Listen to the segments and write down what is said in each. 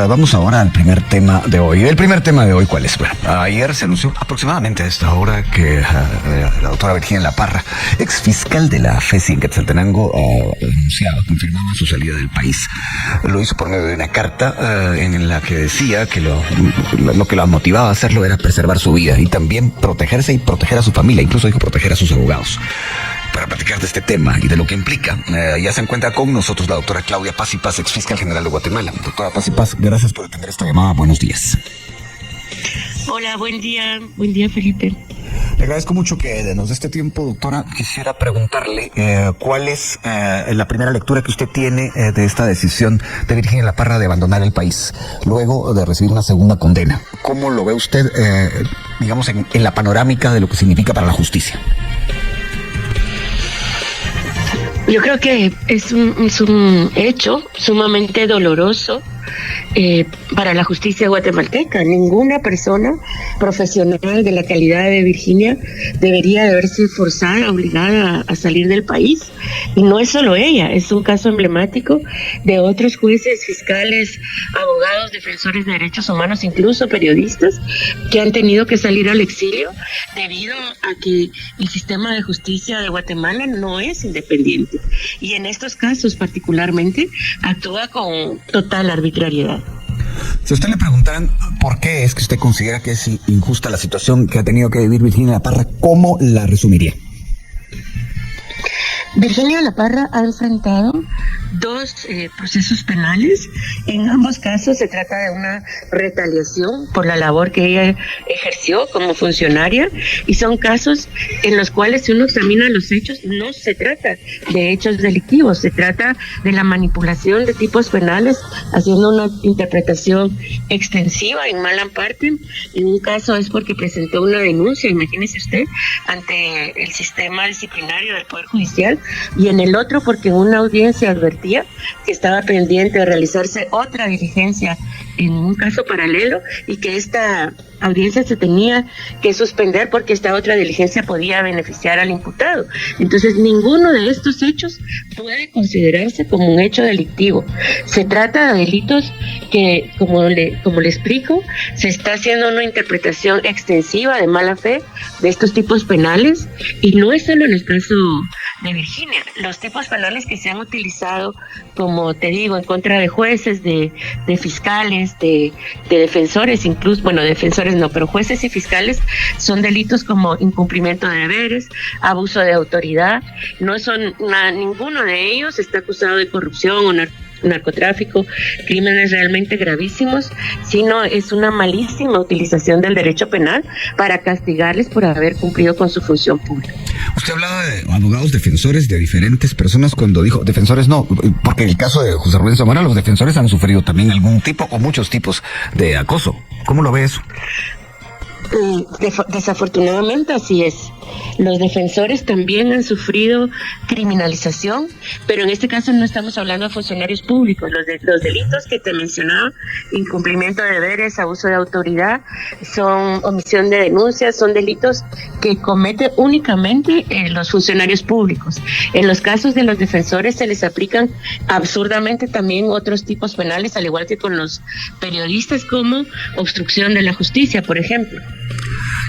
Vamos ahora al primer tema de hoy. ¿El primer tema de hoy cuál es? Bueno, ayer se anunció aproximadamente a esta hora que la doctora Virginia La Parra, ex fiscal de la FESI en Quetzaltenango, confirmaba su salida del país. Lo hizo por medio de una carta en la que decía que lo que la motivaba a hacerlo era preservar su vida y también protegerse y proteger a su familia, incluso dijo proteger a sus abogados. Para platicar de este tema y de lo que implica, ya se encuentra con nosotros la doctora Claudia Paz y Paz, ex fiscal general de Guatemala. Doctora Paz y Paz, gracias por atender esta llamada. Buenos días. Hola, buen día Felipe. Le agradezco mucho que nos dé este tiempo, doctora. Quisiera preguntarle cuál es la primera lectura que usted tiene de esta decisión de Virginia La Parra de abandonar el país, luego de recibir una segunda condena. ¿Cómo lo ve usted, digamos, en la panorámica de lo que significa para la justicia? Yo creo que es un hecho sumamente doloroso para la justicia guatemalteca. Ninguna persona profesional de la calidad de Virginia debería de verse forzada, obligada a salir del país. Y no es solo ella, es un caso emblemático de otros jueces, fiscales, abogados, defensores de derechos humanos, incluso periodistas, que han tenido que salir al exilio debido a que el sistema de justicia de Guatemala no es independiente. Y en estos casos particularmente actúa con total arbitrariedad. Si a usted le preguntaran por qué es que usted considera que es injusta la situación que ha tenido que vivir Virginia La Parra, ¿cómo la resumiría? Virginia La Parra ha enfrentado dos procesos penales. En ambos casos se trata de una retaliación por la labor que ella ejerció como funcionaria, y son casos en los cuales, si uno examina los hechos, no se trata de hechos delictivos, se trata de la manipulación de tipos penales, haciendo una interpretación extensiva en mala parte. En un caso es porque presentó una denuncia, imagínese usted, ante el sistema disciplinario del Poder Judicial, y en el otro porque en una audiencia advertía que estaba pendiente de realizarse otra diligencia en un caso paralelo y que esta audiencia se tenía que suspender porque esta otra diligencia podía beneficiar al imputado. Entonces, ninguno de estos hechos puede considerarse como un hecho delictivo. Se trata de delitos que, como le explico, se está haciendo una interpretación extensiva de mala fe de estos tipos penales, y no es solo en el caso de Virginia. Los tipos penales que se han utilizado, como te digo, en contra de jueces, de fiscales, de defensores, incluso, bueno, defensores no, pero jueces y fiscales, son delitos como incumplimiento de deberes, abuso de autoridad. No son ninguno de ellos está acusado de corrupción o narcotráfico, crímenes realmente gravísimos, sino es una malísima utilización del derecho penal para castigarles por haber cumplido con su función pública. Usted hablaba de abogados defensores de diferentes personas cuando dijo defensores, no, porque en el caso de José Rubén Zamora los defensores han sufrido también algún tipo o muchos tipos de acoso. ¿Cómo lo ve eso? Desafortunadamente así es. Los defensores también han sufrido criminalización, pero en este caso no estamos hablando de funcionarios públicos. Los delitos que te mencionaba, incumplimiento de deberes, abuso de autoridad, son omisión de denuncias, son delitos que cometen únicamente los funcionarios públicos. En los casos de los defensores se les aplican absurdamente también otros tipos penales, al igual que con los periodistas, como obstrucción de la justicia, por ejemplo.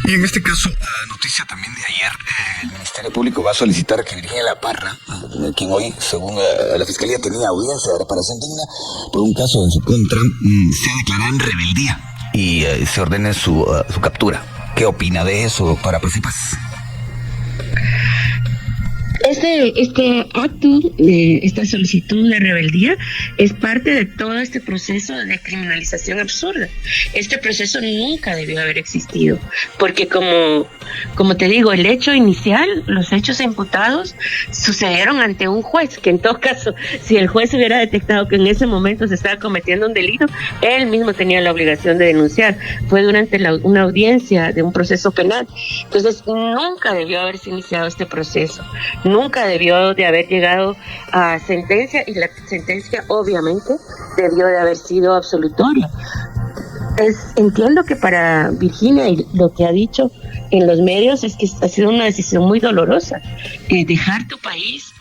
Y en este caso, noticia también de ayer, el Ministerio Público va a solicitar que Virginia La Parra, quien hoy, según la Fiscalía, tenía audiencia de reparación digna por un caso en su contra, sea declarada en rebeldía y se ordene su captura. ¿Qué opina de eso, doctora Paz y Paz? Este acto, esta solicitud de rebeldía, es parte de todo este proceso de criminalización absurda. Este proceso nunca debió haber existido, porque como te digo, el hecho inicial, los hechos imputados, sucedieron ante un juez, que en todo caso, si el juez hubiera detectado que en ese momento se estaba cometiendo un delito, él mismo tenía la obligación de denunciar. Fue durante una audiencia de un proceso penal. Entonces, nunca debió haberse iniciado este proceso. Nunca debió de haber llegado a sentencia, y la sentencia obviamente debió de haber sido absolutoria. Entiendo que para Virginia, y lo que ha dicho en los medios, es que ha sido una decisión muy dolorosa. Dejar tu país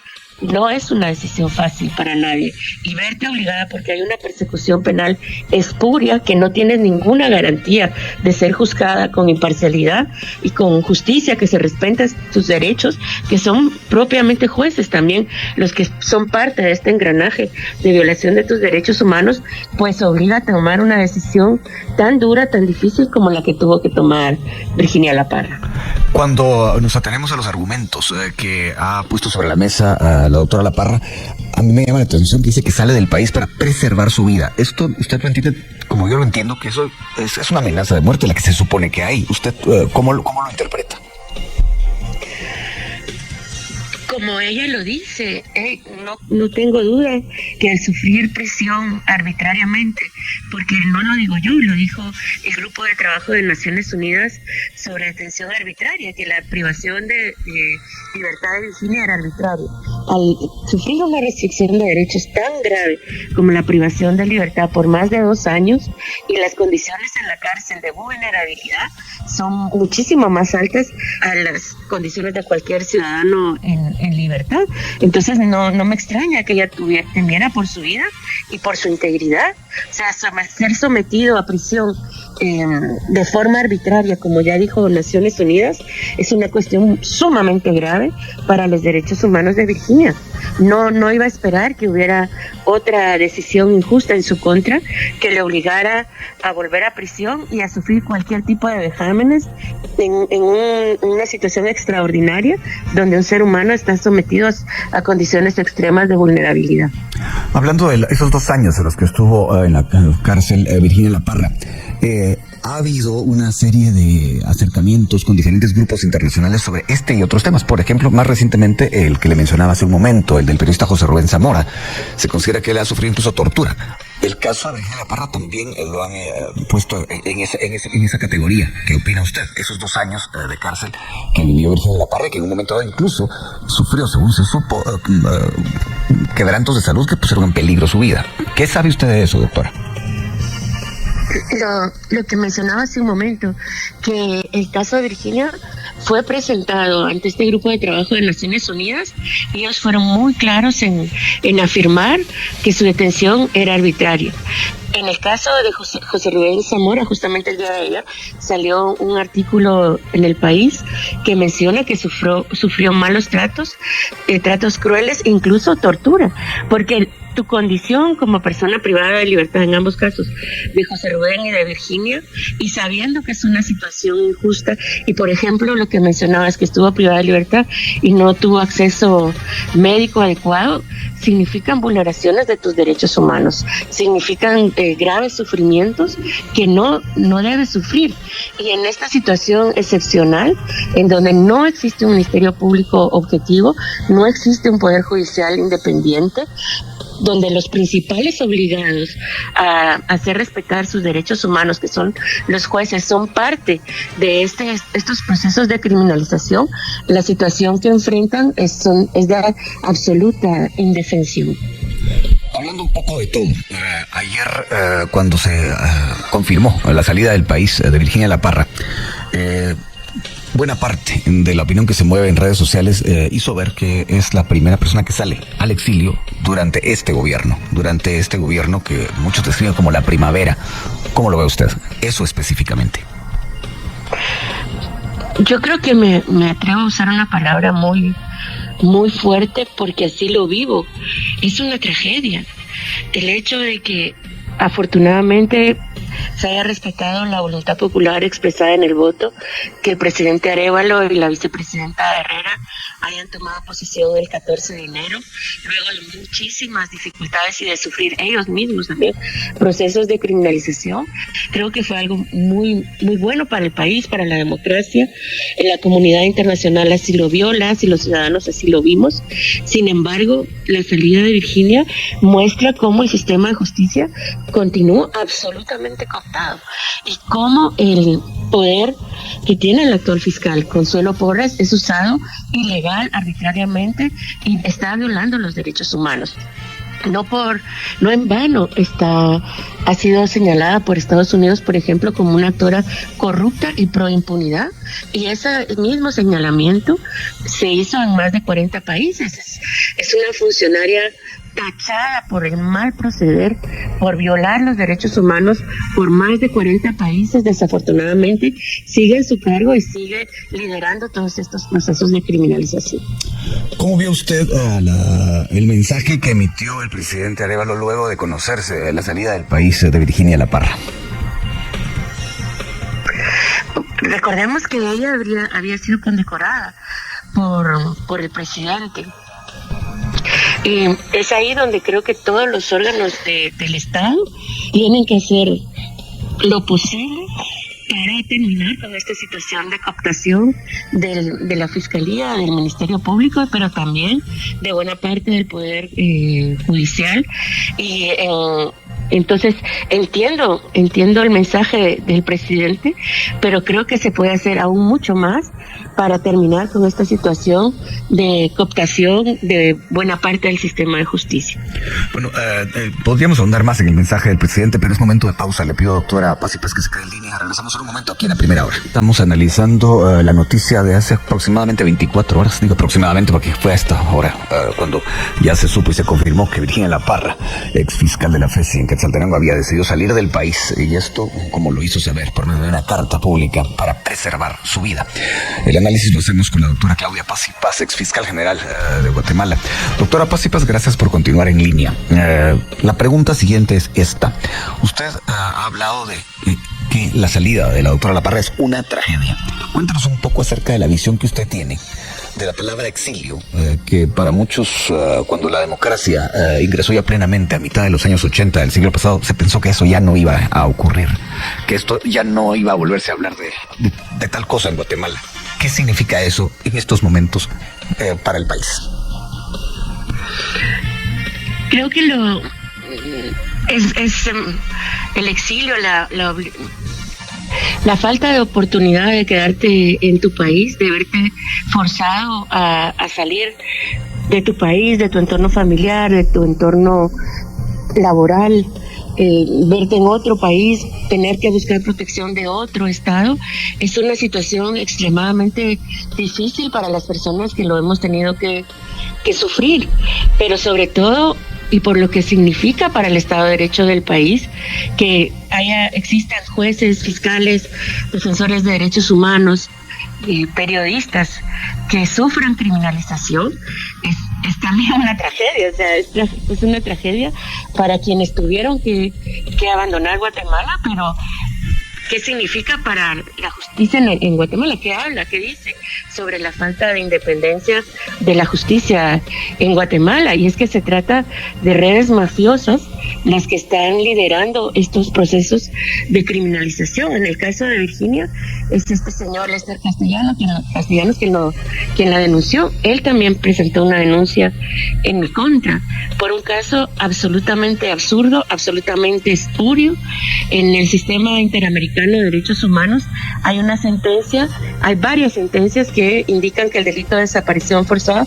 no es una decisión fácil para nadie. Y verte obligada porque hay una persecución penal espuria, que no tienes ninguna garantía de ser juzgada con imparcialidad y con justicia, que se respeten tus derechos, que son propiamente jueces también los que son parte de este engranaje de violación de tus derechos humanos, pues obliga a tomar una decisión tan dura, tan difícil como la que tuvo que tomar Virginia La Parra. Cuando nos atenemos a los argumentos que ha puesto sobre la mesa la doctora La Parra, a mí me llama la atención que dice que sale del país para preservar su vida. Esto, usted lo entiende, como yo lo entiendo, que eso es una amenaza de muerte la que se supone que hay. ¿Usted cómo lo interpreta? Como ella lo dice, no tengo duda que al sufrir prisión arbitrariamente, porque no lo digo yo, lo dijo el Grupo de Trabajo de Naciones Unidas sobre detención arbitraria, que la privación de libertad de Virginia era arbitraria. Al sufrir una restricción de derechos tan grave como la privación de libertad por más de 2 años, y las condiciones en la cárcel de vulnerabilidad son muchísimo más altas a las condiciones de cualquier ciudadano en libertad. Entonces no me extraña que ella temiera por su vida y por su integridad. O sea, ser sometido a prisión de forma arbitraria, como ya dijo Naciones Unidas, es una cuestión sumamente grave para los derechos humanos de Virginia. No iba a esperar que hubiera otra decisión injusta en su contra que le obligara a volver a prisión y a sufrir cualquier tipo de vejámenes en una situación extraordinaria donde un ser humano está sometido a condiciones extremas de vulnerabilidad. Hablando de esos 2 años en los que estuvo en la cárcel Virginia La Parra, ha habido una serie de acercamientos con diferentes grupos internacionales sobre este y otros temas. Por ejemplo, más recientemente, el que le mencionaba hace un momento, el del periodista José Rubén Zamora. Se considera que él ha sufrido incluso tortura. El caso de Virginia La Parra también lo han puesto en esa categoría. ¿Qué opina usted? Esos 2 años de cárcel que vivió Virginia La Parra, que en un momento dado incluso sufrió, según se supo, quebrantos de salud que pusieron en peligro su vida. ¿Qué sabe usted de eso, doctora? Lo que mencionaba hace un momento, que el caso de Virginia fue presentado ante este grupo de trabajo de Naciones Unidas, y ellos fueron muy claros en afirmar que su detención era arbitraria. En el caso de José Rubén Zamora, justamente el día de ayer, salió un artículo en El País que menciona que sufrió malos tratos crueles, incluso tortura, porque tu condición como persona privada de libertad en ambos casos, de José Rubén y de Virginia, y sabiendo que es una situación injusta, y por ejemplo lo que mencionabas, que estuvo privada de libertad y no tuvo acceso médico adecuado, significan vulneraciones de tus derechos humanos, significan graves sufrimientos que no debes sufrir. Y en esta situación excepcional, en donde no existe un ministerio público objetivo, no existe un poder judicial independiente, donde los principales obligados a hacer respetar sus derechos humanos, que son los jueces, son parte de estos procesos de criminalización, la situación que enfrentan es de absoluta indefensión. Hablando un poco de todo, ayer cuando se confirmó la salida del país de Virginia La Parra, buena parte de la opinión que se mueve en redes sociales hizo ver que es la primera persona que sale al exilio durante este gobierno que muchos describen como la primavera. ¿Cómo lo ve usted? Eso específicamente. Yo creo que me atrevo a usar una palabra muy, muy fuerte, porque así lo vivo. Es una tragedia el hecho de que afortunadamente se haya respetado la voluntad popular expresada en el voto, que el presidente Arévalo y la vicepresidenta Herrera hayan tomado posesión el 14 de enero, luego de muchísimas dificultades y de sufrir ellos mismos también procesos de criminalización. Creo que fue algo muy, muy bueno para el país, para la democracia. La comunidad internacional así lo vio, y los ciudadanos así lo vimos. Sin embargo, la salida de Virginia muestra cómo el sistema de justicia continúa absolutamente cooptado y cómo el poder que tiene el actual fiscal Consuelo Porras es usado ilegal, arbitrariamente, y está violando los derechos humanos. No en vano ha sido señalada por Estados Unidos, por ejemplo, como una actora corrupta y pro impunidad, y ese mismo señalamiento se hizo en más de 40 países. Es una funcionaria tachada por el mal proceder, por violar los derechos humanos por más de 40 países. Desafortunadamente sigue en su cargo y sigue liderando todos estos procesos de criminalización. ¿Cómo vio usted el mensaje que emitió el presidente Arévalo luego de conocerse la salida del país de Virginia La Parra? Recordemos que ella había sido condecorada por el presidente. Y es ahí donde creo que todos los órganos del Estado tienen que hacer lo posible para terminar con esta situación de cooptación de la Fiscalía, del Ministerio Público, pero también de buena parte del Poder Judicial. Y entonces entiendo el mensaje del presidente, pero creo que se puede hacer aún mucho más para terminar con esta situación de cooptación de buena parte del sistema de justicia. Bueno, podríamos ahondar más en el mensaje del presidente, pero es momento de pausa. Le pido, doctora Paz y Paz, que se quede en línea. Regresamos en un momento aquí en La Primera Hora. Estamos analizando la noticia de hace aproximadamente 24 horas. Digo aproximadamente porque fue a esta hora cuando ya se supo y se confirmó que Virginia La Parra, ex fiscal de la FESI en Quetzaltenango, había decidido salir del país, y esto como lo hizo saber por medio de una carta pública para preservar su vida. El análisis lo hacemos con la doctora Claudia Paz y Paz, ex fiscal general de Guatemala. Doctora Paz y Paz, gracias por continuar en línea. La pregunta siguiente es esta. Usted ha hablado de que la salida de la doctora La Parra es una tragedia. Cuéntanos un poco acerca de la visión que usted tiene de la palabra exilio, que para muchos, cuando la democracia ingresó ya plenamente a mitad de los años 80 del siglo pasado, se pensó que eso ya no iba a ocurrir, que esto ya no iba a volverse a hablar de tal cosa en Guatemala. ¿Qué significa eso en estos momentos para el país? Creo que es el exilio, la falta de oportunidad de quedarte en tu país, de verte forzado a salir de tu país, de tu entorno familiar, de tu entorno laboral, verte en otro país, tener que buscar protección de otro estado, es una situación extremadamente difícil para las personas que lo hemos tenido que sufrir, pero sobre todo, y por lo que significa para el Estado de Derecho del país, que existan jueces, fiscales, defensores de derechos humanos, periodistas que sufran criminalización, es también una tragedia. O sea, es una tragedia para quienes tuvieron que abandonar Guatemala, pero ¿qué significa para la justicia en Guatemala? ¿Qué habla? ¿Qué dice sobre la falta de independencia de la justicia en Guatemala? Y es que se trata de redes mafiosas las que están liderando estos procesos de criminalización. En el caso de Virginia, es este señor Lester Castellanos quien la denunció. Él también presentó una denuncia en mi contra por un caso absolutamente absurdo, absolutamente espurio. En el sistema interamericano de derechos humanos hay varias sentencias que indican que el delito de desaparición forzada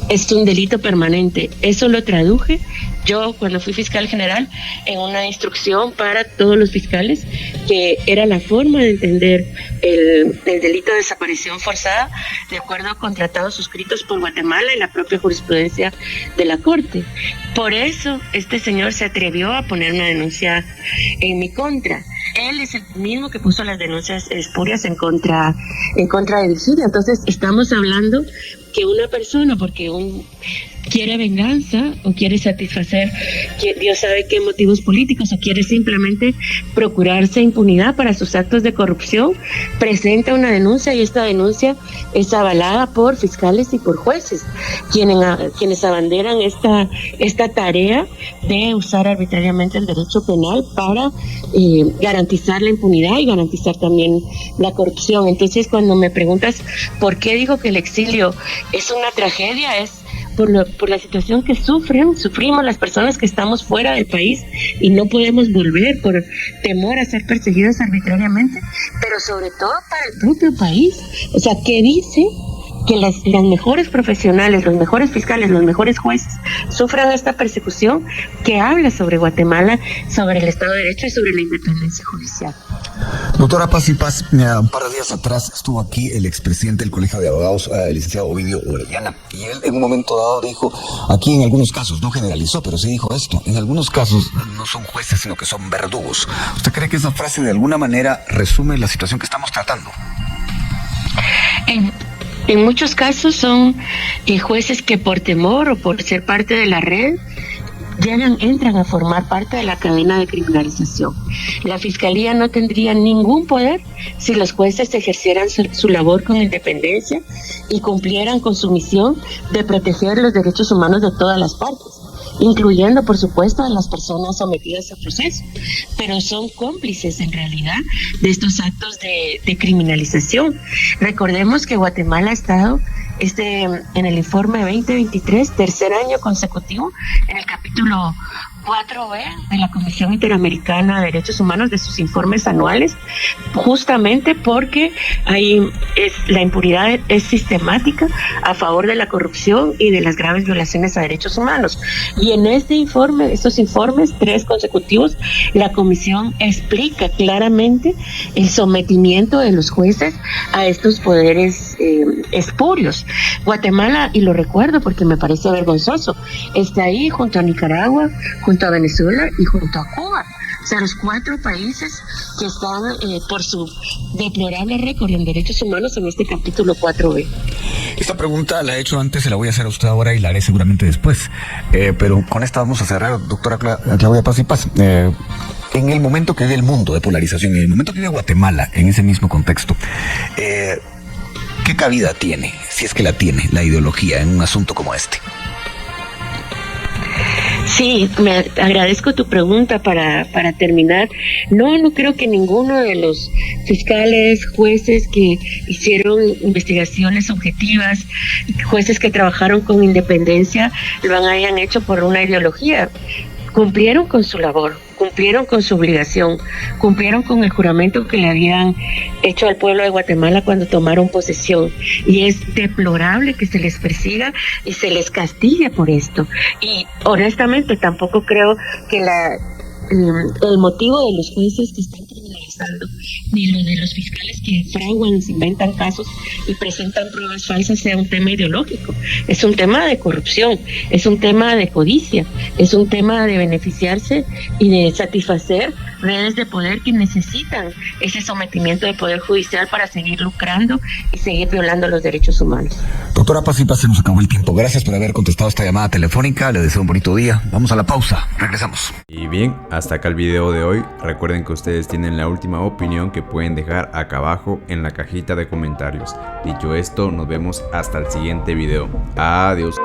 es un delito permanente. Eso lo traduje yo cuando fui fiscal general en una instrucción para todos los fiscales, que era la forma de entender el delito de desaparición forzada de acuerdo con tratados suscritos por Guatemala y la propia jurisprudencia de la Corte. Por eso este señor se atrevió a poner una denuncia en mi contra. Él es el mismo que puso las denuncias espurias en contra de Virginia. Entonces estamos hablando que una persona, porque quiere venganza o quiere satisfacer, Dios sabe qué motivos políticos, o quiere simplemente procurarse impunidad para sus actos de corrupción, presenta una denuncia, y esta denuncia es avalada por fiscales y por jueces, quienes abanderan esta tarea de usar arbitrariamente el derecho penal para garantizar la impunidad y garantizar también la corrupción. Entonces, cuando me preguntas por qué digo que el exilio es una tragedia, es por la situación que sufrimos las personas que estamos fuera del país y no podemos volver por temor a ser perseguidos arbitrariamente, pero sobre todo para el propio país. O sea, ¿qué dice que las mejores profesionales, los mejores fiscales, los mejores jueces sufran esta persecución que habla sobre Guatemala, sobre el Estado de Derecho y sobre la independencia judicial. Doctora Paz y Paz, un par de días atrás estuvo aquí el expresidente del Colegio de Abogados, el licenciado Ovidio Orellana, y él en un momento dado dijo, aquí en algunos casos, no generalizó, pero sí dijo esto, en algunos casos no son jueces, sino que son verdugos. ¿Usted cree que esa frase de alguna manera resume la situación que estamos tratando? En muchos casos son jueces que por temor o por ser parte de la red entran a formar parte de la cadena de criminalización. La Fiscalía no tendría ningún poder si los jueces ejercieran su labor con independencia y cumplieran con su misión de proteger los derechos humanos de todas las partes, incluyendo, por supuesto, a las personas sometidas a proceso, pero son cómplices en realidad de estos actos de criminalización. Recordemos que Guatemala ha estado en el informe 2023, tercer año consecutivo, en el capítulo 4B de la Comisión Interamericana de Derechos Humanos, de sus informes anuales, justamente porque la impunidad es sistemática a favor de la corrupción y de las graves violaciones a derechos humanos. Y en estos informes, 3 consecutivos, la Comisión explica claramente el sometimiento de los jueces a estos poderes espurios. Guatemala, y lo recuerdo porque me parece vergonzoso, está ahí junto a Nicaragua, junto a Venezuela y junto a Cuba. O sea, los 4 países que están por su deplorable récord en derechos humanos en este capítulo 4B. Esta pregunta la he hecho antes, se la voy a hacer a usted ahora y la haré seguramente después. Pero con esta vamos a cerrar, doctora Claudia Paz y Paz. En el momento que vive el mundo de polarización, en el momento que vive Guatemala, en ese mismo contexto, ¿qué cabida tiene, si es que la tiene, la ideología en un asunto como este? Sí, me agradezco tu pregunta para terminar. No creo que ninguno de los fiscales, jueces que hicieron investigaciones objetivas, jueces que trabajaron con independencia, lo hayan hecho por una ideología. Cumplieron con su labor, cumplieron con su obligación, cumplieron con el juramento que le habían hecho al pueblo de Guatemala cuando tomaron posesión. Y es deplorable que se les persiga y se les castigue por esto. Y honestamente tampoco creo que el motivo de los jueces que están criminalizando, ni lo de los fiscales que fraguan, se inventan casos y presentan pruebas falsas, sea un tema ideológico. Es un tema de corrupción, es un tema de codicia, es un tema de beneficiarse y de satisfacer redes de poder que necesitan ese sometimiento del Poder Judicial para seguir lucrando y seguir violando los derechos humanos. Doctora Paz y Paz, se nos acabó el tiempo. Gracias por haber contestado esta llamada telefónica. Le deseo un bonito día. Vamos a la pausa. Regresamos. Y bien, hasta acá el video de hoy. Recuerden que ustedes tienen la última opinión que pueden dejar acá abajo en la cajita de comentarios. Dicho esto, nos vemos hasta el siguiente video. Adiós.